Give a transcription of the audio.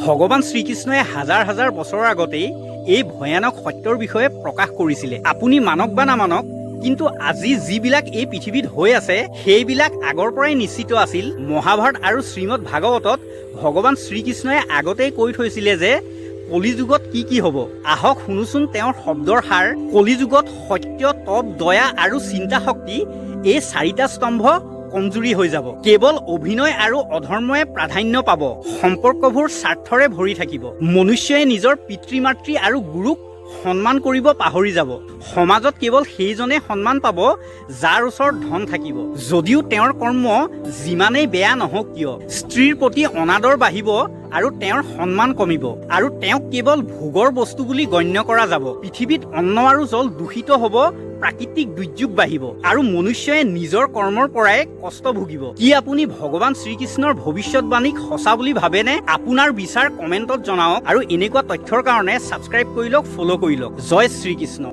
ভগৱান শ্ৰীকৃষ্ণই হাজাৰ হাজাৰ বছৰৰ আগতেই এই ভয়ানক সত্যৰ বিষয়ে প্ৰকাশ কৰিছিলে। আপুনি মানক বা নামানক, কিন্তু আজি যিবিলাক এই পৃথিৱীত হৈ আছে সেইবিলাক আগৰ পৰাই নিশ্চিত আছিল। মহাভাৰত আৰু শ্ৰীমদ ভাগৱতত ভগৱান শ্ৰীকৃষ্ণই আগতেই কৈ থৈছিলে যে কলিযুগত কি হ'ব। আহক শুনোচোন তেওঁৰ শব্দৰ সাৰ। কলিযুগত সত্য, তপ, দয়া আৰু চিন্তা শক্তি এই চাৰিটা স্তম্ভ কমজুৰি হৈ যাব। কেৱল অভিনয় আৰু অধৰ্ময়ে প্ৰাধান্য পাব। সম্পৰ্কবোৰ স্বাৰ্থৰে ভৰি থাকিব। মনুষ্যই নিজৰ পিতৃ মাতৃ আৰু গুৰুক সন্মান কৰিব পাহৰি যাব। সমাজত কেৱল সেইজনে সন্মান পাব যাৰ ওচৰত ধন থাকিব, যদিও তেওঁৰ কৰ্ম যিমানেই বেয়া নহওক কিয়। স্ত্ৰীৰ প্ৰতি অনাদৰ বাঢ়িব আৰু তেওঁৰ সন্মান কমিব, আৰু তেওঁক কেৱল ভোগৰ বস্তু বুলি গণ্য কৰা যাব। পৃথিৱীত অন্ন আৰু জল দূষিত হ'ব, প্ৰাকৃতিক দুৰ্যোগ বাঢ়িব, আৰু মনুষ্যই নিজৰ কৰ্মৰ পৰাই কষ্ট ভুগিব। কি আপুনি ভগৱান শ্ৰীকৃষ্ণৰ ভৱিষ্যতবাণীক সঁচা বুলি ভাবেনে? আপোনাৰ বিচাৰ কমেণ্টত জনাওক, আৰু এনেকুৱা তথ্যৰ কাৰণে ছাবস্ক্ৰাইব কৰি লওক, ফ'ল' কৰি লওক। জয় শ্ৰীকৃষ্ণ।